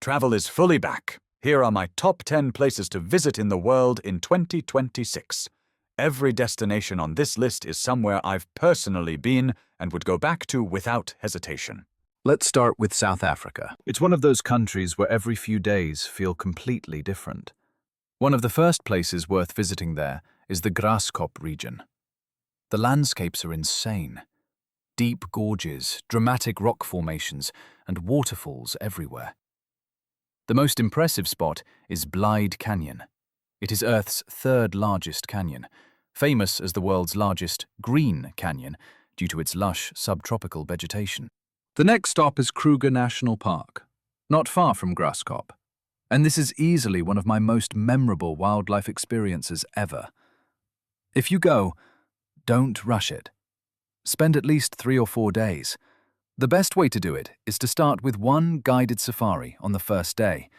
Travel is fully back. Here are my top 10 places to visit in the world in 2026. Every destination on this list is somewhere I've personally been and would go back to without hesitation. Let's start with South Africa. It's one of those countries where every few days feel completely different. One of the first places worth visiting there is the Graaskop region. The landscapes are insane. Deep gorges, dramatic rock formations, and waterfalls everywhere. The most impressive spot is Blyde Canyon. It is Earth's third largest canyon, famous as the world's largest green canyon due to its lush subtropical vegetation. The next stop is Kruger National Park, not far from Graaskop, and this is easily one of my most memorable wildlife experiences ever. If you go, don't rush it. Spend at least 3 or 4 days. The best way to do it is to start with one guided safari on the first day.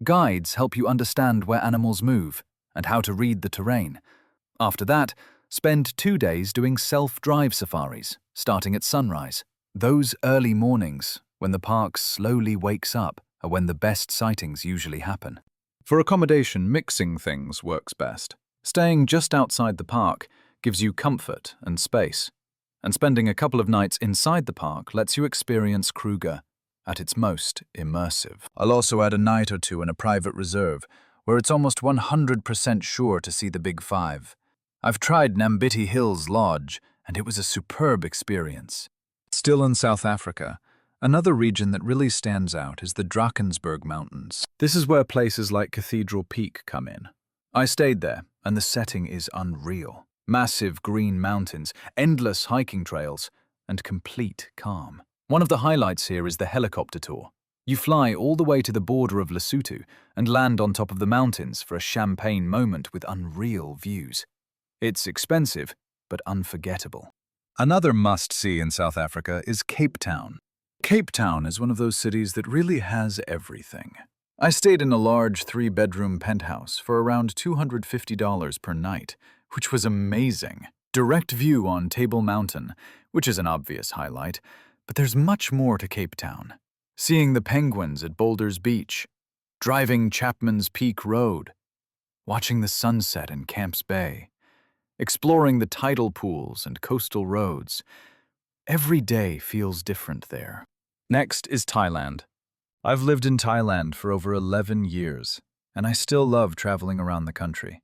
Guides help you understand where animals move and how to read the terrain. After that, spend 2 days doing self-drive safaris, starting at sunrise. Those early mornings, when the park slowly wakes up, are when the best sightings usually happen. For accommodation, mixing things works best. Staying just outside the park gives you comfort and space, and spending a couple of nights inside the park lets you experience Kruger at its most immersive. I'll also add a night or two in a private reserve, where it's almost 100% sure to see the Big Five. I've tried Nambiti Hills Lodge, and it was a superb experience. Still in South Africa, another region that really stands out is the Drakensberg Mountains. This is where places like Cathedral Peak come in. I stayed there, and the setting is unreal. Massive green mountains, endless hiking trails, and complete calm. One of the highlights here is the helicopter tour. You fly all the way to the border of Lesotho and land on top of the mountains for a champagne moment with unreal views. It's expensive, but unforgettable. Another must-see in South Africa is Cape Town. Cape Town is one of those cities that really has everything. I stayed in a large 3-bedroom penthouse for around $250 per night, which was amazing. Direct view on Table Mountain, which is an obvious highlight, but there's much more to Cape Town. Seeing the penguins at Boulders Beach, driving Chapman's Peak Road, watching the sunset in Camps Bay, exploring the tidal pools and coastal roads. Every day feels different there. Next is Thailand. I've lived in Thailand for over 11 years, and I still love traveling around the country.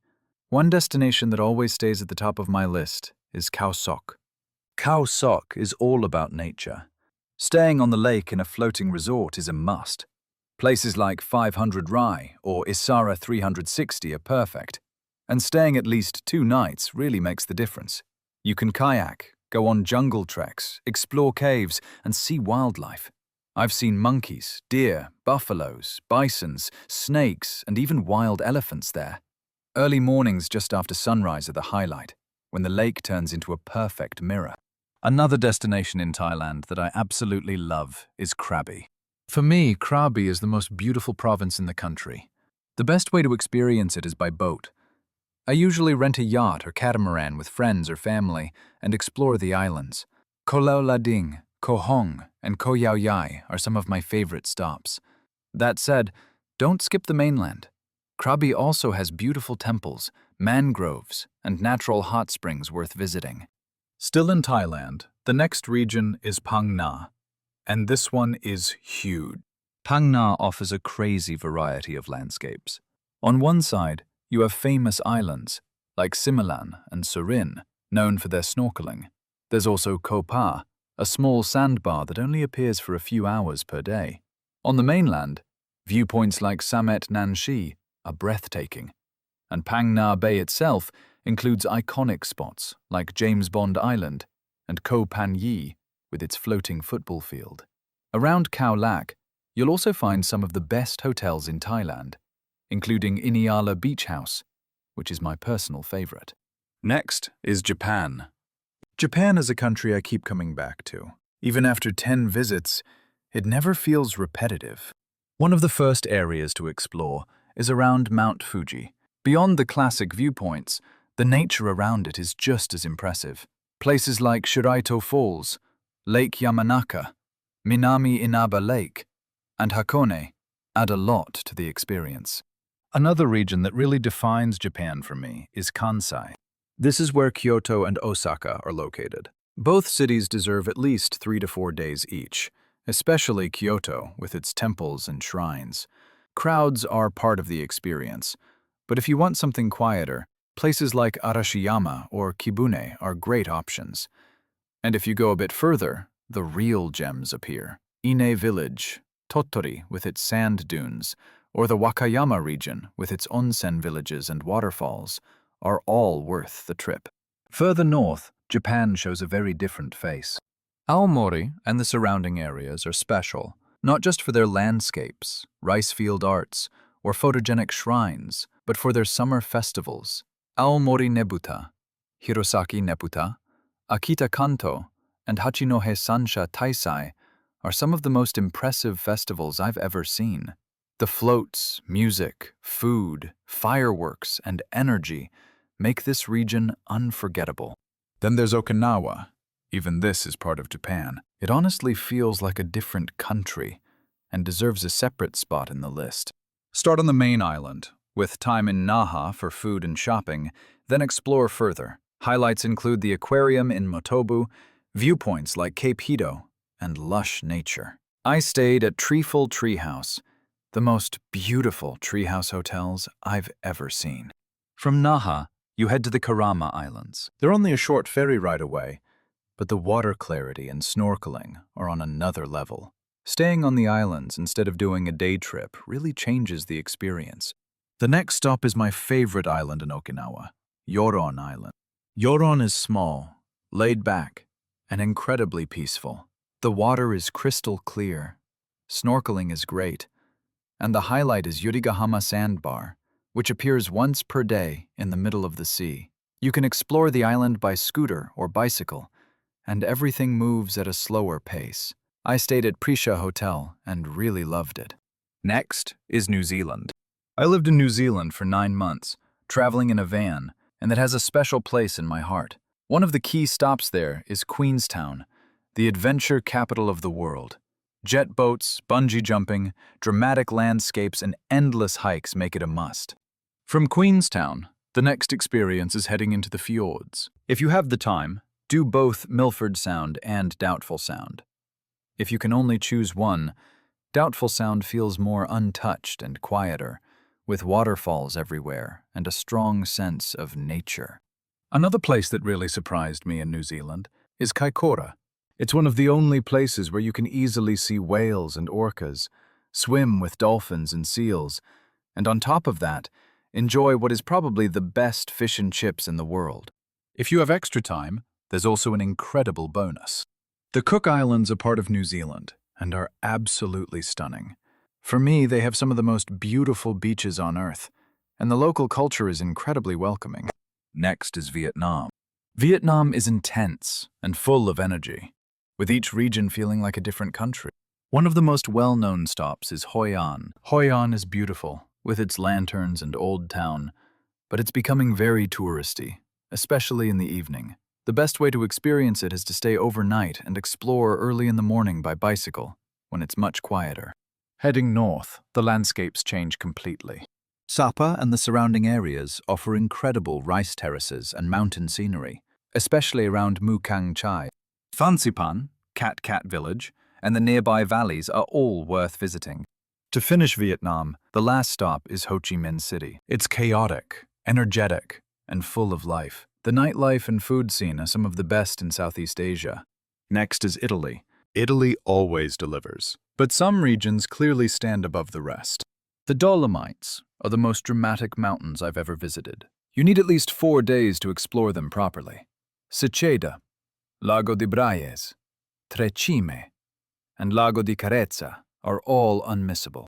One destination that always stays at the top of my list is Khao Sok. Khao Sok is all about nature. Staying on the lake in a floating resort is a must. Places like 500 Rai or Isara 360 are perfect, and staying at least 2 nights really makes the difference. You can kayak, go on jungle treks, explore caves, and see wildlife. I've seen monkeys, deer, buffaloes, bisons, snakes, and even wild elephants there. Early mornings just after sunrise are the highlight, when the lake turns into a perfect mirror. Another destination in Thailand that I absolutely love is Krabi. For me, Krabi is the most beautiful province in the country. The best way to experience it is by boat. I usually rent a yacht or catamaran with friends or family and explore the islands. Koh Lao Lading, Koh Hong, and Koh Yao Yai are some of my favorite stops. That said, don't skip the mainland. Krabi also has beautiful temples, mangroves, and natural hot springs worth visiting. Still in Thailand, the next region is Phang Nga, and this one is huge. Phang Nga offers a crazy variety of landscapes. On one side, you have famous islands, like Similan and Surin, known for their snorkeling. There's also Koh Pa, a small sandbar that only appears for a few hours per day. On the mainland, viewpoints like Samet Nan Shi are breathtaking, and Phang Nga Bay itself includes iconic spots like James Bond Island and Koh Pan Yi with its floating football field. Around Khao Lak, you'll also find some of the best hotels in Thailand, including Iniala Beach House, which is my personal favorite. Next is Japan. Japan is a country I keep coming back to. Even after 10 visits, it never feels repetitive. One of the first areas to explore is around Mount Fuji. Beyond the classic viewpoints, the nature around it is just as impressive. Places like Shiraito Falls, Lake Yamanaka, Minami Inaba Lake, and Hakone add a lot to the experience. Another region that really defines Japan for me is Kansai. This is where Kyoto and Osaka are located. Both cities deserve at least 3 to 4 days each, especially Kyoto with its temples and shrines. Crowds are part of the experience, but if you want something quieter, places like Arashiyama or Kibune are great options. And if you go a bit further, the real gems appear. Ine Village, Tottori with its sand dunes, or the Wakayama region with its onsen villages and waterfalls are all worth the trip. Further north, Japan shows a very different face. Aomori and the surrounding areas are special, not just for their landscapes, rice field arts, or photogenic shrines, but for their summer festivals. Aomori Nebuta, Hirosaki Nebuta, Akita Kanto, and Hachinohe Sansha Taisai are some of the most impressive festivals I've ever seen. The floats, music, food, fireworks, and energy make this region unforgettable. Then there's Okinawa. Even this is part of Japan. It honestly feels like a different country and deserves a separate spot in the list. Start on the main island, with time in Naha for food and shopping, then explore further. Highlights include the aquarium in Motobu, viewpoints like Cape Hito, and lush nature. I stayed at Treeful Treehouse, the most beautiful treehouse hotels I've ever seen. From Naha, you head to the Karama Islands. They're only a short ferry ride away, but the water clarity and snorkeling are on another level. Staying on the islands instead of doing a day trip really changes the experience. The next stop is my favorite island in Okinawa, Yoron Island. Yoron is small, laid back, and incredibly peaceful. The water is crystal clear, snorkeling is great, and the highlight is Yurigahama Sandbar, which appears once per day in the middle of the sea. You can explore the island by scooter or bicycle, and everything moves at a slower pace. I stayed at Prisha Hotel and really loved it. Next is New Zealand. I lived in New Zealand for 9 months, traveling in a van, and it has a special place in my heart. One of the key stops there is Queenstown, the adventure capital of the world. Jet boats, bungee jumping, dramatic landscapes, and endless hikes make it a must. From Queenstown, the next experience is heading into the fjords. If you have the time, do both Milford Sound and Doubtful Sound. If you can only choose one, Doubtful Sound feels more untouched and quieter, with waterfalls everywhere and a strong sense of nature. Another place that really surprised me in New Zealand is Kaikoura. It's one of the only places where you can easily see whales and orcas, swim with dolphins and seals, and on top of that, enjoy what is probably the best fish and chips in the world. If you have extra time, there's also an incredible bonus. The Cook Islands are part of New Zealand and are absolutely stunning. For me, they have some of the most beautiful beaches on Earth, and the local culture is incredibly welcoming. Next is Vietnam. Vietnam is intense and full of energy, with each region feeling like a different country. One of the most well-known stops is Hoi An. Hoi An is beautiful, with its lanterns and old town, but it's becoming very touristy, especially in the evening. The best way to experience it is to stay overnight and explore early in the morning by bicycle, when it's much quieter. Heading north, the landscapes change completely. Sapa and the surrounding areas offer incredible rice terraces and mountain scenery, especially around Mukang Chai. Fansipan, Cat Cat Village, and the nearby valleys are all worth visiting. To finish Vietnam, the last stop is Ho Chi Minh City. It's chaotic, energetic, and full of life. The nightlife and food scene are some of the best in Southeast Asia. Next is Italy. Italy always delivers, but some regions clearly stand above the rest. The Dolomites are the most dramatic mountains I've ever visited. You need at least 4 days to explore them properly. Seceda, Lago di Braies, Tre Cime, and Lago di Carezza are all unmissable.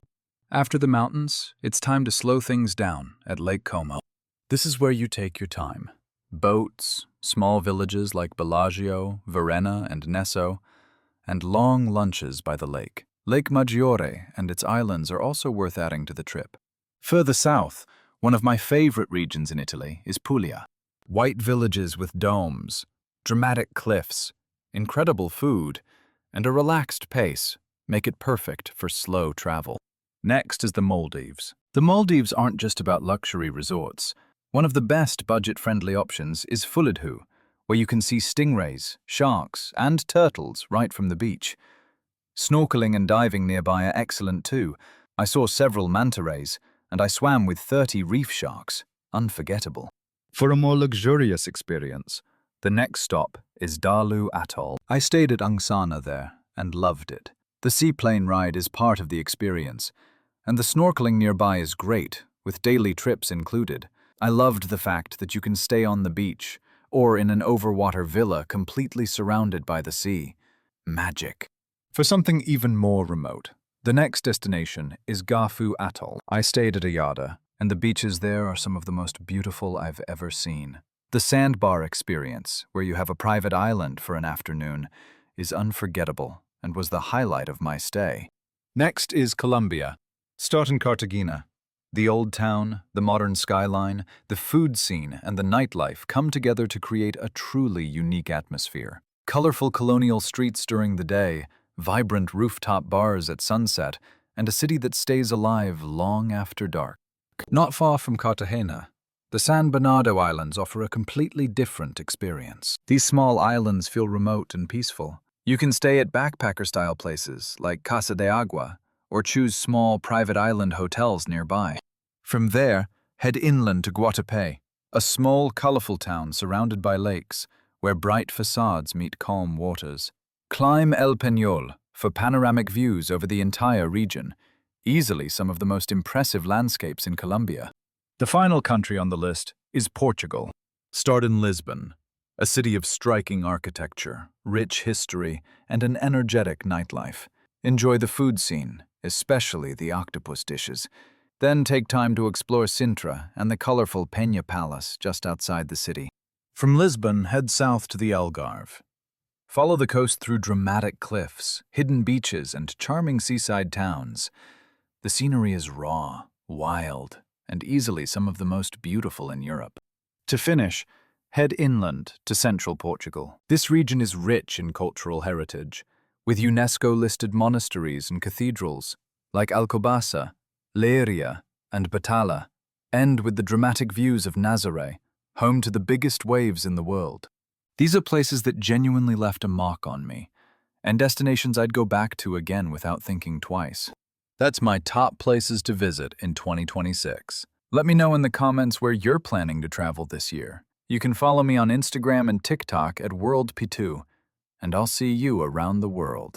After the mountains, it's time to slow things down at Lake Como. This is where you take your time. Boats, small villages like Bellagio, Varenna, and Nesso, and long lunches by the lake. Lake Maggiore and its islands are also worth adding to the trip. Further south, one of my favorite regions in Italy is Puglia. White villages with domes, dramatic cliffs, incredible food, and a relaxed pace make it perfect for slow travel. Next is the Maldives. The Maldives aren't just about luxury resorts. One of the best budget-friendly options is Fulidhu, where you can see stingrays, sharks, and turtles right from the beach. Snorkeling and diving nearby are excellent too. I saw several manta rays, and I swam with 30 reef sharks. Unforgettable. For a more luxurious experience, the next stop is Dalu Atoll. I stayed at Angsana there and loved it. The seaplane ride is part of the experience, and the snorkeling nearby is great, with daily trips included. I loved the fact that you can stay on the beach or in an overwater villa completely surrounded by the sea. Magic. For something even more remote, the next destination is Gafu Atoll. I stayed at a yada, and the beaches there are some of the most beautiful I've ever seen. The sandbar experience, where you have a private island for an afternoon, is unforgettable and was the highlight of my stay. Next is Colombia. Start in Cartagena. The old town, the modern skyline, the food scene, and the nightlife come together to create a truly unique atmosphere. Colorful colonial streets during the day, vibrant rooftop bars at sunset, and a city that stays alive long after dark. Not far from Cartagena, the San Bernardo Islands offer a completely different experience. These small islands feel remote and peaceful. You can stay at backpacker-style places like Casa de Agua, or choose small private island hotels nearby. From there, head inland to Guatapé, a small, colorful town surrounded by lakes, where bright facades meet calm waters. Climb El Peñol for panoramic views over the entire region, easily some of the most impressive landscapes in Colombia. The final country on the list is Portugal. Start in Lisbon, a city of striking architecture, rich history, and an energetic nightlife. Enjoy the food scene, especially the octopus dishes. Then take time to explore Sintra and the colorful Peña Palace just outside the city. From Lisbon, head south to the Algarve. Follow the coast through dramatic cliffs, hidden beaches, and charming seaside towns. The scenery is raw, wild, and easily some of the most beautiful in Europe. To finish, head inland to central Portugal. This region is rich in cultural heritage, with UNESCO-listed monasteries and cathedrals like Alcobaça, Leiria, and Batala, and with the dramatic views of Nazaré, home to the biggest waves in the world. These are places that genuinely left a mark on me, and destinations I'd go back to again without thinking twice. That's my top places to visit in 2026. Let me know in the comments where you're planning to travel this year. You can follow me on Instagram and TikTok at worldpitou, and I'll see you around the world.